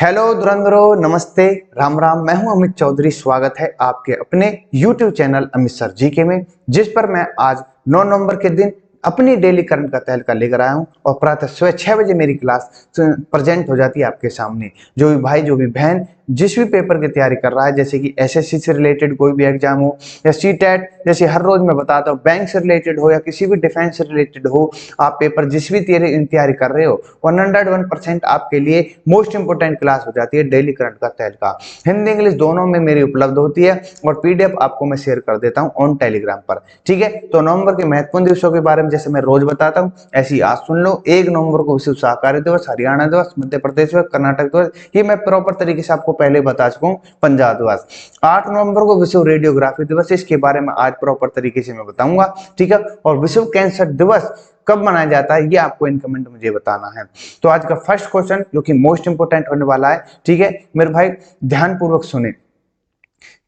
Hello धुरंधरो, नमस्ते, राम राम। मैं हूं अमित चौधरी। स्वागत है आपके अपने YouTube channel Amit sir GK में, जिस पर मैं आज 9 नवंबर के दिन अपनी डेली करंट का तहलका लेकर आया हूं और प्रातः सुबह 6 बजे मेरी क्लास प्रेजेंट हो जाती है आपके सामने। जो भी भाई, जो भी बहन जिस भी पेपर की तैयारी कर रहा है, जैसे कि एसएससी से रिलेटेड कोई भी एग्जाम हो या सीटेट, जैसे हर रोज मैं बताता हूँ, बैंक से रिलेटेड हो या किसी भी डिफेंस से रिलेटेड हो, आप पेपर जिस भी तैयारी कर रहे हो, 101% आपके लिए मोस्ट इंपोर्टेंट क्लास हो जाती है डेली करंट का तहलका। हिंदी इंग्लिश दोनों में मेरी उपलब्ध होती है और पीडीएफ आपको मैं शेयर कर देता हूँ ऑन टेलीग्राम पर। ठीक है, तो नवंबर के महत्वपूर्ण दिवसों के बारे में जैसे मैं रोज बताता हूँ, ऐसे ही आज सुन लो। 1 नवंबर को विश्व सहकारी दिवस, हरियाणा दिवस, मध्य प्रदेश दिवस, कर्नाटक दिवस, ये मैं प्रॉपर तरीके से आपको पहले बता चुका हूँ। पंजाब दिवस। 8 नवंबर को विश्व रेडियोग्राफी दिवस, इसके बारे में आज प्रॉपर तरीके से मैं बताऊंगा। ठीक है, और विश्व कैंसर दिवस कब मनाया जाता है, ये आपको इन कमेंट में मुझे बताना है। तो आज का फर्स्ट क्वेश्चन जो कि मोस्ट इंपोर्टेंट होने वाला है, ठीक है मेरे भाई, ध्यान पूर्वक सुने।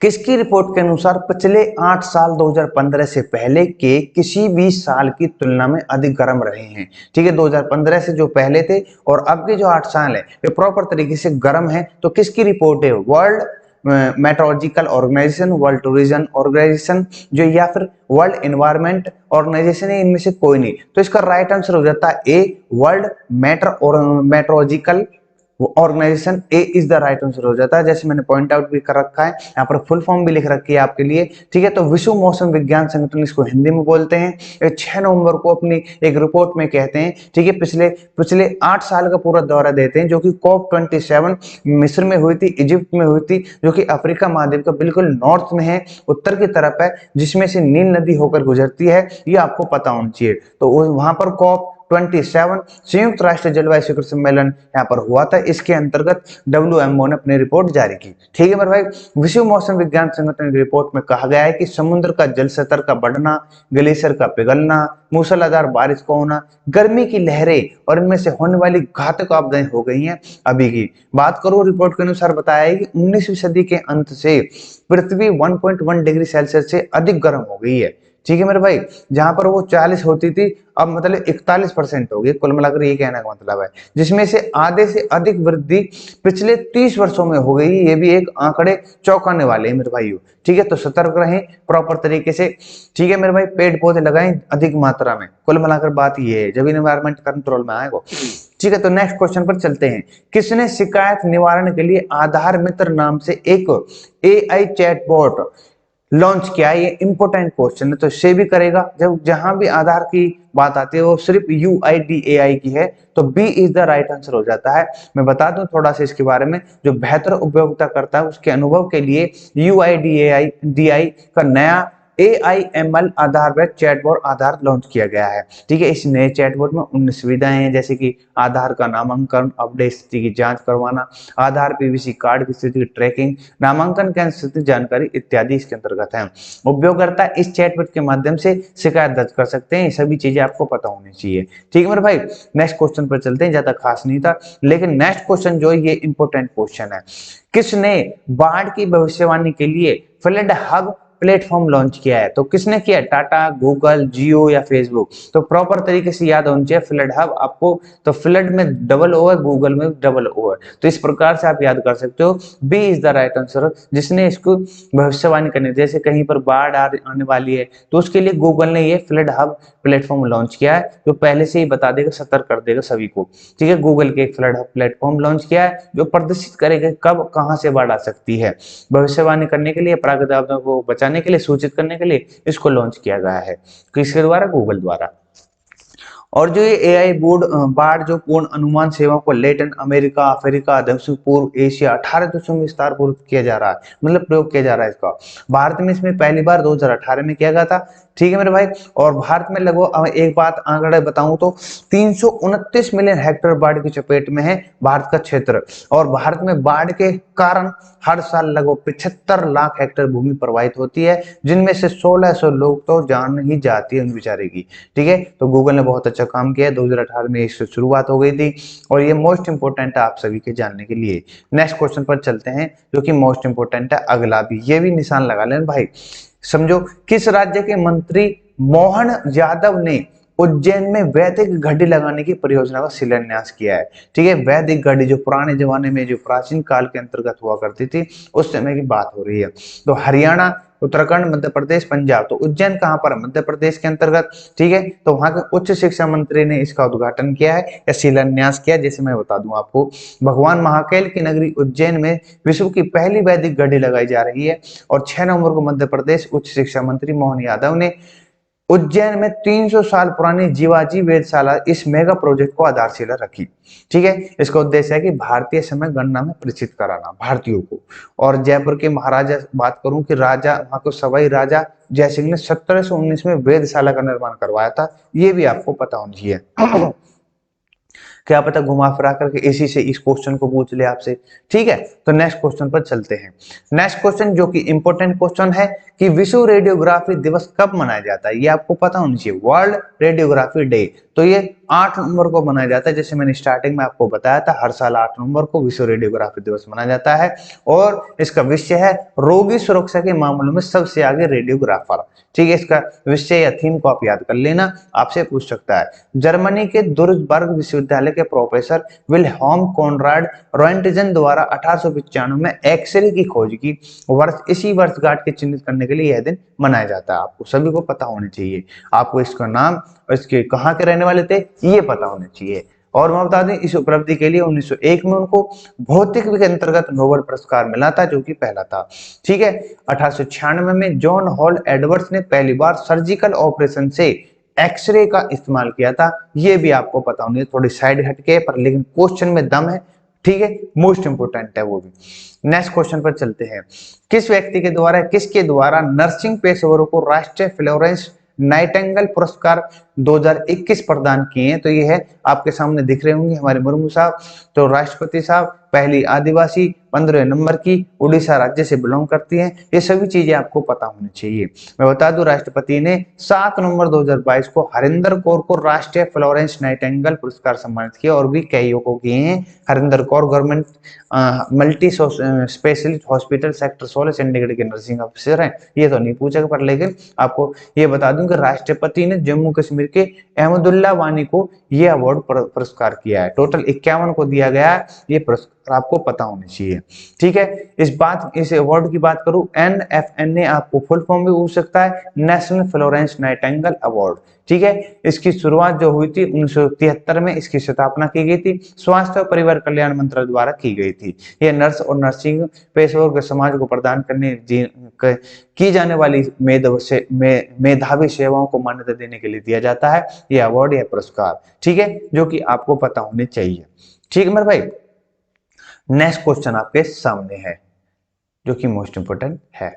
किसकी रिपोर्ट के अनुसार पिछले 8 साल 2015 से पहले के किसी भी साल की तुलना में अधिक गर्म रहे हैं? ठीक है, 2015 से जो पहले थे और अब के जो 8 साल है वे प्रॉपर तरीके से गर्म है। तो किसकी रिपोर्ट है? World meteorological organization, world tourism organization, जो या फिर वर्ल्ड एनवायरमेंट ऑर्गेनाइजेशन है, इनमें से कोई नहीं। तो इसका राइट आंसर हो जाता है A, world meteorological organization. A is the right answer हो जाता है। जैसे मैंने पॉइंट आउट भी कर रखा है, यहाँ पर फुल फॉर्म भी लिख रखी है आपके लिए। ठीक है, तो विश्व मौसम विज्ञान संगठन इसको हिंदी में बोलते हैं। 6 नवंबर को अपनी एक रिपोर्ट में कहते हैं, ठीक है, पिछले पिछले 8 साल का पूरा दौरा देते हैं, जो कि COP27 मिस्र में हुई थी, इजिप्ट में हुई थी, जो कि अफ्रीका महाद्वीप का बिल्कुल नॉर्थ में है, उत्तर की तरफ है, जिसमें से नील नदी होकर गुजरती है। ये आपको पता होना चाहिए। तो वहां पर COP27 संयुक्त राष्ट्र जलवायु शिखर सम्मेलन यहाँ पर हुआ था। इसके अंतर्गत WMO ने अपनी रिपोर्ट जारी की। ठीक है मेरे भाई, विश्व मौसम विज्ञान संगठन की रिपोर्ट में कहा गया है कि समुद्र का जल स्तर का बढ़ना, ग्लेशियर का पिघलना, मूसलाधार बारिश का होना, गर्मी की लहरें और इनमें से होने वाली घातक आपदाएं हो गई हैं अभी की बात करूं। रिपोर्ट के अनुसार बताया है कि 19वीं सदी के अंत से पृथ्वी 1.1 डिग्री सेल्सियस से अधिक गर्म हो गई है। ठीक है मेरे भाई, जहां पर वो 40 होती थी, अब मतलब 41% हो गई। कुल मिलाकर ये कहने का मतलब है, जिसमें से आधे से अधिक वृद्धि पिछले 30 वर्षों में हो गई। ये भी एक आंकड़े चौंकाने वाले हैं मेरे भाइयों। ठीक है, तो सतर्क रहें प्रॉपर तरीके से। ठीक है मेरे भाई, पेड़ पौधे लगाएं अधिक मात्रा में। कुल मिलाकर बात ये है, जब इन्वायरमेंट कंट्रोल में आएगा। ठीक है, तो नेक्स्ट क्वेश्चन पर चलते हैं। किसने शिकायत निवारण के लिए आधार मित्र नाम से एक AI चैटबॉट लॉन्च किया? ये इंपॉर्टेंट क्वेश्चन है, तो से भी करेगा। जब जहां भी आधार की बात आती है वो सिर्फ UIDAI की है, तो B is the right answer हो जाता है। मैं बता दूं थोड़ा सा इसके बारे में, जो बेहतर उपयोगिता करता है उसके अनुभव के लिए UIDAI का नया AIML आधार पर चैटबॉट आधार लॉन्च किया गया है। ठीक है, इस नए चैटबॉट में उन सुविधाएं हैं, जैसे कि आधार का नामांकन, अपडेट स्थिति की जांच करवाना, आधार PVC कार्ड की स्थिति की ट्रैकिंग, नामांकन की स्थिति जानकारी इत्यादि इसके अंतर्गत है। उपयोगकर्ता इस चैटबॉट के माध्यम से शिकायत दर्ज कर सकते हैं। ये सभी चीजें आपको पता होनी चाहिए। ठीक है मेरे भाई, नेक्स्ट क्वेश्चन पर चलते हैं। ज्यादा खास नहीं था, लेकिन नेक्स्ट क्वेश्चन जो है ये इंपॉर्टेंट क्वेश्चन है। किसने बाढ़ की भविष्यवाणी के लिए फ्लड हब प्लेटफॉर्म लॉन्च किया है? तो किसने किया? टाटा, गूगल, जियो या फेसबुक? तो प्रॉपर तरीके से याद होना चाहिए फ्लड हब आपको। तो फ्लड में डबल ओ है, गूगल में डबल ओ है, तो इस प्रकार से आप याद कर सकते हो। B is the right answer. जिसने इसको भविष्यवाणी करनी, जैसे कहीं पर बाढ़ आने वाली है, तो उसके लिए गूगल ने ये फ्लड हब प्लेटफॉर्म लॉन्च किया है, जो पहले से ही बता देगा, सतर्क कर देगा सभी को। ठीक है, गूगल के एक फ्लड हब प्लेटफॉर्म लॉन्च किया है, जो प्रदर्शित करेगा कब कहां से बाढ़ आ सकती है। भविष्यवाणी करने के लिए, प्राकृतिक आपदा को बचाने के लिए, सूचित करने के लिए इसको लॉन्च किया गया है। किसके द्वारा? गूगल द्वारा। और जो ये AI बोर्ड बाढ़ जो पूर्ण अनुमान सेवा को लैटिन अमेरिका, अफ्रीका, दक्षिण पूर्व एशिया 18 देशों में विस्तार पूर्वक किया जा रहा है, मतलब प्रयोग किया जा रहा है इसका। भारत में इसमें पहली बार 2018 में किया गया था। ठीक है मेरे भाई, और भारत में लगभग, एक बात आंकड़े बताऊं तो 329 मिलियन हेक्टेयर बाढ़ की चपेट में है भारत का क्षेत्र। और भारत में बाढ़ के कारण हर साल लगभग 75 लाख हेक्टेयर भूमि प्रभावित होती है, जिनमें से 1600 लोग तो जान ही जाती है उन बेचारे की। ठीक है, तो गूगल ने बहुत अच्छा काम किया है। 2018 में इससे शुरुआत हो गई थी, और ये मोस्ट इंपोर्टेंट है आप सभी के जानने के लिए। नेक्स्ट क्वेश्चन पर चलते हैं, जो कि मोस्ट इंपोर्टेंट है। अगला भी, ये भी निशान लगा लेना भाई। समझो, किस राज्य के मंत्री मोहन यादव ने उज्जैन में वैदिक घड़ी लगाने की परियोजना का शिलान्यास किया है। ठीक है, वैदिक घड़ी जो पुराने जमाने में जो प्राचीन काल के अंतर्गत हुआ करती थी, उस समय की बात हो रही है। तो हरियाणा, उत्तराखंड, मध्य प्रदेश, पंजाब, तो उज्जैन कहाँ पर? मध्य प्रदेश के अंतर्गत। ठीक है, तो वहां के उच्च शिक्षा मंत्री ने इसका उद्घाटन किया है या शिलान्यास किया। जैसे मैं बता दूं आपको, भगवान महाकाल की नगरी उज्जैन में विश्व की पहली वैदिक घड़ी लगाई जा रही है और 6 नवंबर को मध्य प्रदेश उच्च शिक्षा मंत्री मोहन यादव ने उज्जैन में 300 साल पुरानी जीवाजी वेधशाला इस मेगा प्रोजेक्ट को आधारशिला रखी। ठीक है, इसका उद्देश्य है कि भारतीय समय गणना में परिचित कराना भारतीयों को। और जयपुर के महाराजा बात करूं कि राजा वहां को सवाई राजा जयसिंह ने 1719 में वेधशाला का निर्माण करवाया था, ये भी आपको पता होना चाहिए। क्या पता घुमा फिरा करके इसी से इस क्वेश्चन को पूछ ले आपसे। ठीक है, तो नेक्स्ट क्वेश्चन पर चलते हैं। नेक्स्ट क्वेश्चन जो कि इंपॉर्टेंट क्वेश्चन है कि विश्व रेडियोग्राफी दिवस कब मनाया जाता है, ये आपको पता होना चाहिए। वर्ल्ड रेडियोग्राफी डे, तो ये 8 नवंबर को मनाया जाता है। जैसे मैंने स्टार्टिंग में आपको बताया था, हर साल 8 नवंबर को विश्व रेडियोग्राफी दिवस मनाया जाता है और इसका विषय है रोगी सुरक्षा के मामलों में सबसे आगे रेडियोग्राफर। ठीक है, इसका विषय या थीम को आप याद कर लेना, आपसे पूछ सकता है। जर्मनी के दुर्सबर्ग विश्वविद्यालय के प्रोफेसर विल्हेल्म कॉनराड रोएंटगेन द्वारा 1895 में एक्सरे की खोज की वर्ष इसी वर्षगांठ के चिन्हित करने के लिए यह दिन मनाया जाता है। आपको सभी को पता होना चाहिए। आपको इसका नाम और इसके कहाँ के रहने वाले थे ये पता होना चाहिए। और मैं बता दें, इस उपलब्धि के लिए 1901 में उनको भौतिक के अंतर्गत नोबेल पुरस्कार मिला था, जो कि पहला था। ठीक है, 1896 में जॉन हॉल एडवर्ड्स ने पहली बार सर्जिकल ऑपरेशन से एक्सरे का इस्तेमाल किया था। ये भी आपको पता होनी है, थोड़ी साइड हटके पर लेकिन क्वेश्चन में दम है। ठीक है, मोस्ट इंपोर्टेंट है वो भी। नेक्स्ट क्वेश्चन पर चलते हैं। किस व्यक्ति के द्वारा, किसके द्वारा नर्सिंग पेशेवरों को राष्ट्रीय फ्लोरेंस नाइटिंगेल पुरस्कार 2021 प्रदान किए हैं? तो ये है आपके सामने दिख रहे होंगे हमारे मुर्मू साहब। तो राष्ट्रपति साहब, पहली आदिवासी, 15 नंबर की उड़ीसा राज्य से बिलोंग करती हैं। ये सभी चीजें आपको पता होनी चाहिए। मैं बता दूं, राष्ट्रपति ने 7 नवंबर 2022 को हरिंदर कौर को राष्ट्रीय फ्लोरेंस नाइटिंगेल पुरस्कार सम्मानित किया और भी कईयों को किए हैं। Harinder Kaur government multi specialist hospital sector 16 Chandigarh के नर्सिंग ऑफिसर हैं। ये तो नहीं पूछा पर लेकिन आपको ये बता दूं कि राष्ट्रपति ने जम्मू कश्मीर के अहमदुल्ला वानी को यह अवार्ड पुरस्कार किया है। टोटल 51 को दिया गया है ये पुरस्कार, आपको पता होना चाहिए। ठीक है, इस अवार्ड की बात करूं, NFNA आपको फुल फॉर्म भी पूछ सकता है, नेशनल फ्लोरेंस नाइटिंगेल अवार्ड। ठीक है, इसकी शुरुआत जो हुई थी 1973 में, इसकी स्थापना की गई थी, स्वास्थ्य और परिवार कल्याण मंत्रालय द्वारा की गई थी। यह नर्स और नर्सिंग पेशेवरों के समाज को प्रदान करने की जाने वाली मेधावी सेवाओं को मान्यता देने के लिए दिया जाता है यह अवार्ड, यह पुरस्कार। ठीक है, जो कि आपको पता होने चाहिए। ठीक है मेरे भाई, नेक्स्ट क्वेश्चन आपके सामने है जो कि मोस्ट इंपोर्टेंट है।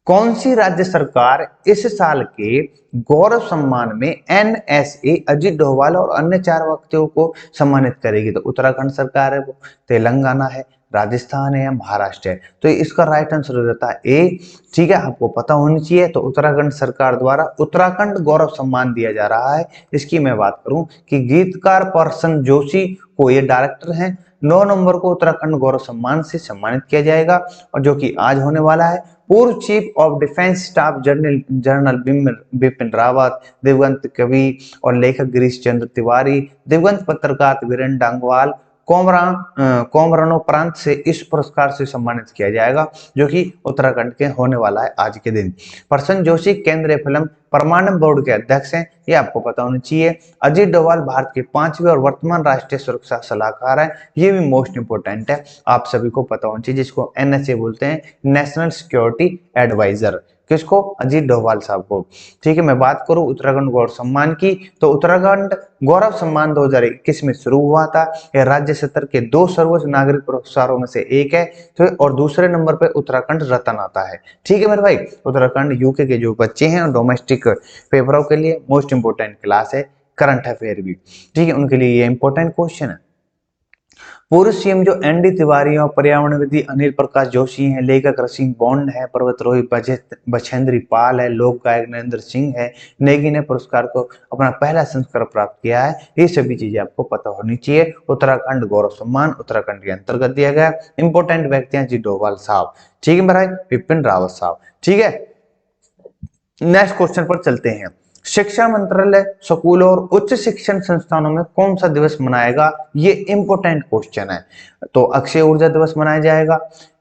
कौन सी राज्य सरकार इस साल के गौरव सम्मान में NSA अजीत डोभाल और अन्य 4 व्यक्तियों को सम्मानित करेगी? तो उत्तराखंड सरकार है, वो तेलंगाना है, राजस्थान है या महाराष्ट्र है? तो इसका राइट आंसर हो जाता है ए। ठीक है, आपको पता होनी चाहिए। तो उत्तराखंड सरकार द्वारा उत्तराखंड गौरव सम्मान दिया जा रहा है। इसकी मैं बात करूं कि गीतकार प्रसन जोशी को ये डायरेक्टर हैं, 9 नवंबर को उत्तराखंड गौरव सम्मान से सम्मानित किया जाएगा और जो कि आज होने वाला है। पूर्व chief of defence staff general Bipin Rawat, दिवंगत कवि और लेखक गिरीश चंद्र तिवारी, दिवंगत पत्रकार वीरेंद्र डांगवाल कोमरणोपरांत से इस पुरस्कार से सम्मानित किया जाएगा, जो कि उत्तराखंड के होने वाला है आज के दिन। प्रसन जोशी केंद्रीय फिल्म प्रमाणन बोर्ड के अध्यक्ष हैं, ये आपको पता होना चाहिए। अजीत डोभाल भारत के 5वें और वर्तमान राष्ट्रीय सुरक्षा सलाहकार हैं, ये भी मोस्ट इंपोर्टेंट है, आप सभी को पता होना चाहिए, जिसको NSA बोलते हैं, नेशनल सिक्योरिटी एडवाइजर। किसको? अजीत डोभाल साहब को। ठीक है, मैं बात करूं उत्तराखंड गौरव सम्मान की, तो उत्तराखंड गौरव सम्मान 2021 में शुरू हुआ था। यह राज्य स्तर के 2 सर्वोच्च नागरिक पुरस्कारों में से एक है। तो और दूसरे नंबर पे उत्तराखंड रत्न आता है। ठीक है मेरे भाई, उत्तराखंड यूके के जो बच्चे हैं डोमेस्टिक पेपरों के लिए मोस्ट इंपोर्टेंट क्लास है, करंट अफेयर भी। ठीक है, उनके लिए ये इंपोर्टेंट क्वेश्चन है। पूर्व CM जो ND तिवारी और पर्यावरणविदी अनिल प्रकाश जोशी हैं, लेखक रसिक बॉन्ड है, पर्वतरोही बछेंद्री पाल है, लोक गायक नरेंद्र सिंह है, नेगी ने पुरस्कार को अपना पहला संस्करण प्राप्त किया है। ये सभी चीजें आपको पता होनी चाहिए। उत्तराखंड गौरव सम्मान उत्तराखंड के अंतर्गत दिया गया। इंपोर्टेंट व्यक्ति हैं जी डोभाल साहब। ठीक है महाराज, बिपिन रावत साहब। ठीक है, नेक्स्ट क्वेश्चन पर चलते हैं। शिक्षा मंत्रालय स्कूल और उच्च शिक्षण संस्थानों में कौन सा दिवस मनाएगा? ये इंपॉर्टेंट क्वेश्चन है। तो अक्षय ऊर्जा दिवस मनाया जाएगा,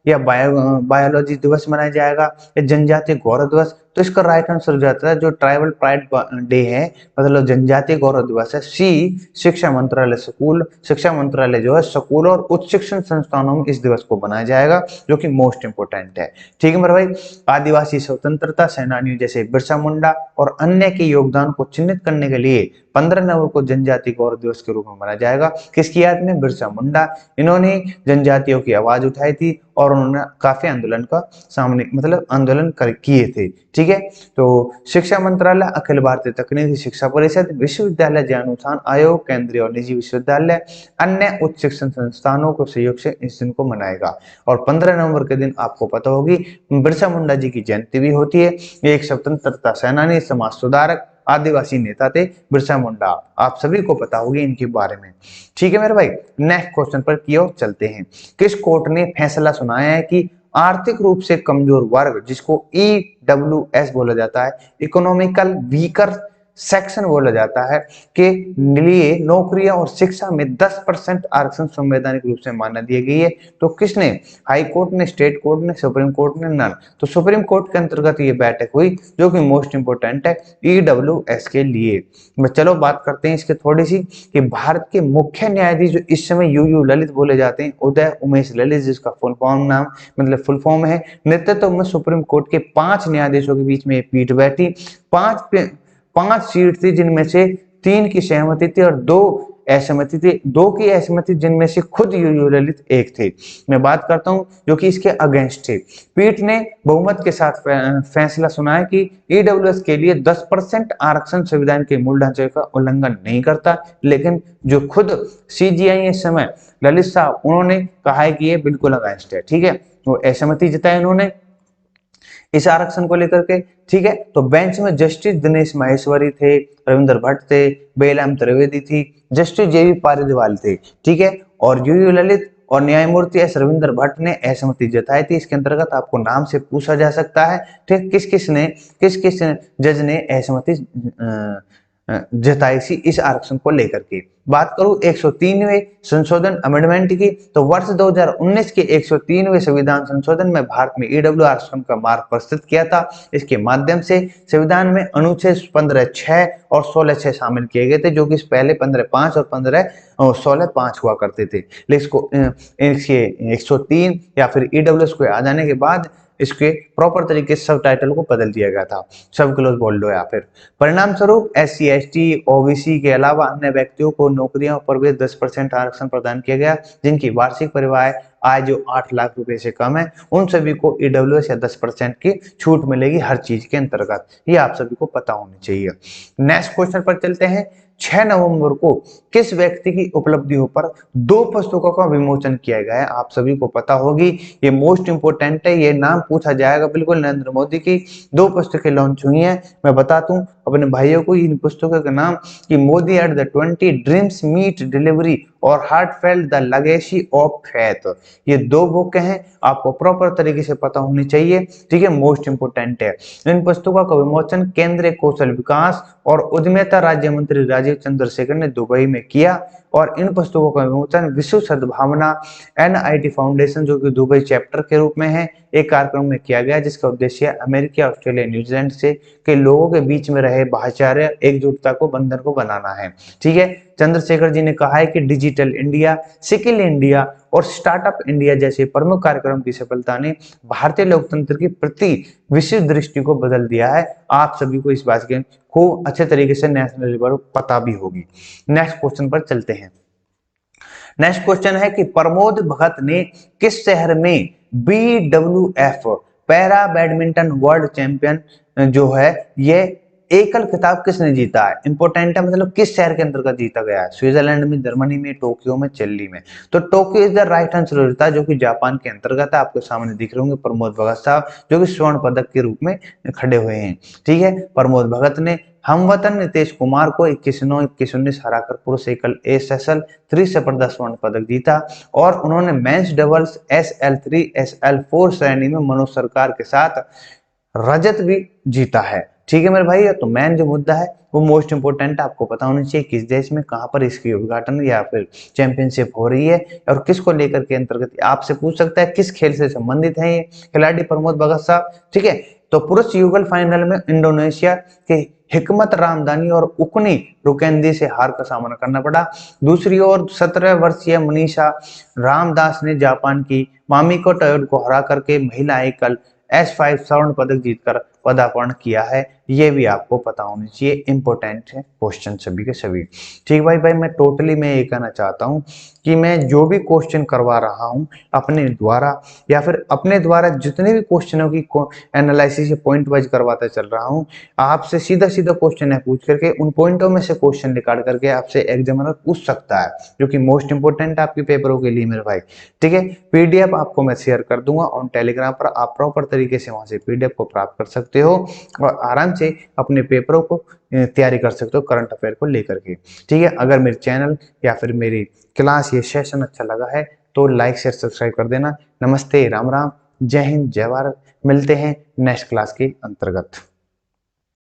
या बायोलॉजी दिवस मनाया जाएगा, या जनजातीय गौरव दिवस? तो इसका राइट आंसर हो जाता है जो ट्राइबल प्राइड डे है, मतलब जनजातीय गौरव दिवस है, सी शिक्षा मंत्रालय स्कूल, शिक्षा मंत्रालय जो है स्कूल और उच्च शिक्षण संस्थानों में इस दिवस को मनाया जाएगा, जो कि मोस्ट इंपोर्टेंट है। ठीक है मेरे भाई। आदिवासी स्वतंत्रता सेनानियों जैसे बिरसा मुंडा और अन्य के योगदान को चिन्हित करने के लिए 15 नवंबर को जनजातीय गौरव दिवस के रूप में मनाया जाएगा। किसकी याद में? बिरसा मुंडा। इन्होंने जनजातियों की आवाज उठाई थी और उन्होंने काफी आंदोलन का सामने मतलब आंदोलन किए थे। ठीक है। तो शिक्षा मंत्रालय, अखिल भारतीय तकनीकी शिक्षा परिषद, विश्वविद्यालय ज्ञानोत्थान आयोग, केंद्रीय और निजी विश्वविद्यालय, अन्य उच्च शिक्षण संस्थानों को सहयोग से इस दिन को मनाएगा। और 15 नवंबर के दिन आपको पता होगी बिरसा मुंडा जी की जयंती भी होती है। ये एक स्वतंत्रता सेनानी, समाज सुधारक, आदिवासी नेता थे बिरसा मुंडा। आप सभी को पता होगी इनके बारे में। ठीक है मेरे भाई। नेक्स्ट क्वेश्चन पर की ओर चलते हैं। किस कोर्ट ने फैसला सुनाया है कि आर्थिक रूप से कमजोर वर्ग, जिसको EWS बोला जाता है, इकोनॉमिकल वीकर सेक्शन बोला जाता है, के लिए नौकरियां और शिक्षा में 10% आरक्षण संवैधानिक रूप से मान्य दी गई है? तो किसने? हाई कोर्ट ने, स्टेट कोर्ट ने, सुप्रीम कोर्ट ने, नन। तो सुप्रीम कोर्ट के अंतर्गत ये बैठक हुई, जो कि मोस्ट इंपोर्टेंट है EWS के लिए। चलो बात करते हैं इसके थोड़ी सी कि भारत के मुख्य न्यायाधीश जो इस समय UU ललित बोले जाते हैं, उदय उमेश ललित, जिसका फुल फॉर्म नाम मतलब फुल फॉर्म है, नेतृत्व में सुप्रीम कोर्ट के 5 न्यायाधीशों के बीच में पीठ बैठी। 5 सीट थी, जिनमें से 3 की सहमति थी और 2 असहमति थी। 2 की असहमति, जिनमें से खुद UU ललित एक थे। मैं बात करता हूं जो कि इसके अगेंस्ट थे। पीठ ने बहुमत के साथ फैसला सुनाया कि EWS के लिए 10% आरक्षण संविधान के मूल ढांचे का उल्लंघन नहीं करता, लेकिन जो खुद CJI इस समय ललित साहब, उन्होंने कहा है कि ये बिल्कुल अगेंस्ट है। ठीक है। तो असहमति जताई उन्होंने इस आरक्षण को लेकर के। ठीक है। तो बेंच में जस्टिस दिनेश माहेश्वरी थे, रविंद्र भट्ट थे, बेलम त्रिवेदी थी, जस्टिस JV पारिदवाल थे। ठीक है। और UU ललित और न्यायमूर्ति S रविंद्र भट्ट ने असहमति जताई थी। इसके अंतर्गत आपको नाम से पूछा जा सकता है, ठीक, किस किस जज ने असहमति जताई थी इस आरक्षण को लेकर के। बात करूं 103वें संशोधन अमेंडमेंट की, तो वर्ष 2019 के 103वें संविधान संशोधन में भारत में EW आरक्षण का मार्ग प्रस्तुत किया था। इसके माध्यम से संविधान में अनुच्छेद 15(6) और 16(6) शामिल किए गए थे, जो कि पहले 15(5) और 16(5) हुआ करते थे। लेकिन इसके 103 या फिर EWS को आ जाने के बाद इसके प्रॉपर तरीके से सब टाइटल को बदल दिया गया था, सब क्लोज बोल दो। या फिर परिणाम स्वरूप SC ST OBC के अलावा अन्य व्यक्तियों को नौकरियों पर भी 10% आरक्षण प्रदान किया गया, जिनकी वार्षिक परिवार आय जो 8 लाख रुपए से कम है, उन सभी को EWS या 10% की छूट मिलेगी हर चीज के अंतर्गत। ये आप सभी को पता होनी चाहिए। नेक्स्ट क्वेश्चन पर चलते हैं। 6 नवंबर को किस व्यक्ति की उपलब्धियों पर 2 पुस्तकों का विमोचन किया गया है? आप सभी को पता होगी, ये मोस्ट इंपोर्टेंट है, ये नाम पूछा जाएगा बिल्कुल। नरेंद्र मोदी की 2 पुस्तकें लॉन्च हुई हैं। मैं बता दूं अपने भाइयों को इन पुस्तकों का नाम कि Modi at the 20, dreams meet delivery और heartfelt the legacy of faith. ये 2 बुक हैं, आपको प्रॉपर तरीके से पता होनी चाहिए। ठीक है, मोस्ट इंपोर्टेंट है। इन पुस्तकों का विमोचन केंद्रीय कौशल विकास और उद्यमिता राज्य मंत्री राजीव चंद्रशेखर ने दुबई में किया। और इन पुस्तकों का विमोचन विश्व सद्भावना NIT फाउंडेशन, जो कि दुबई चैप्टर के रूप में है, एक कार्यक्रम में किया गया, जिसका उद्देश्य अमेरिका, ऑस्ट्रेलिया, न्यूजीलैंड से के लोगों के बीच में रहे भाईचारे, एकजुटता को, बंधन को बनाना है। ठीक है। चंद्रशेखर जी ने कहा है कि डिजिटल इंडिया, स्किल इंडिया और स्टार्टअप इंडिया जैसे प्रमुख कार्यक्रम की सफलता ने भारतीय लोकतंत्र की प्रति विश्व दृष्टि को बदल दिया है। आप सभी को इस बात के खूब अच्छे तरीके से नेशनल लेवल पता भी होगी। नेक्स्ट क्वेश्चन पर चलते हैं। नेक्स्ट क्वेश्चन है कि प्रमोद भगत ने किस शहर में BWF para badminton world champion जो है ये एकल खिताब किसने जीता है? इंपोर्टेंट है, मतलब किस शहर के अंतर्गत जीता गया है? स्विट्जरलैंड में, जर्मनी में, टोक्यो में, चिल्ली में। तो Tokyo is the right answer होता है, जो कि जापान के अंतर्गत है। आपके सामने दिख रहे होंगे प्रमोद भगत साहब, जो कि स्वर्ण पदक के रूप में खड़े हुए हैं। ठीक है। प्रमोद भगत ने हमवतन नीतीश कुमार को 21-9, 21-19 हराकर पुरुष एकल SSL 3 स्पर्धा स्वर्ण पदक जीता। और उन्होंने मेंस डबल्स SL3 SL4 श्रेणी में मनोज सरकार के साथ रजत भी जीता है। ठीक है मेरे भाई। तो मेन जो मुद्दा है वो मोस्ट इंपोर्टेंट आपको पता होना चाहिए, किस देश में कहाँ पर इसकी उद्घाटन या फिर चैंपियनशिप हो रही है और किसको लेकर के अंतर्गत। आपसे पूछ सकता है किस खेल से संबंधित है ये खिलाड़ी प्रमोद भगत साहब। ठीक है, तो पुरुष युगल फाइनल में इंडोनेशिया के हिकमत रामदानी और उकनी रुकेंदी से हार का सामना करना पड़ा। दूसरी ओर 17 वर्षीय मनीषा रामदास ने जापान की मामिको टोयोटा को हरा करके महिला एकल S5 स्वर्ण पदक जीतकर पदार्पण किया है। ये भी आपको पता होनी चाहिए, इंपॉर्टेंट है क्वेश्चन सभी के सभी। ठीक भाई मैं टोटली मैं ये कहना चाहता हूँ कि मैं जो भी क्वेश्चन करवा रहा हूँ अपने द्वारा या फिर अपने द्वारा जितने भी क्वेश्चनों की एनालिसिस पॉइंट वाइज करवाता चल रहा हूँ, आपसे सीधा सीधा क्वेश्चन है पूछ करके उन पॉइंटों में से क्वेश्चन निकाल करके आपसे एग्जामिनर पूछ सकता है, जो कि मोस्ट इंपोर्टेंट आपके पेपरों के लिए मेरे भाई। ठीक है, पीडीएफ आपको मैं शेयर कर दूंगा ऑन टेलीग्राम पर, आप प्रॉपर तरीके से वहां से पीडीएफ को प्राप्त कर सकते हो और आराम से अपने पेपरों को तैयारी कर सकते हो करंट अफेयर को लेकर के। ठीक है, अगर मेरे चैनल या फिर मेरी क्लास ये सेशन अच्छा लगा है तो लाइक शेयर सब्सक्राइब कर देना। नमस्ते, राम राम, जय हिंद, जय भारत। मिलते हैं नेक्स्ट क्लास के अंतर्गत।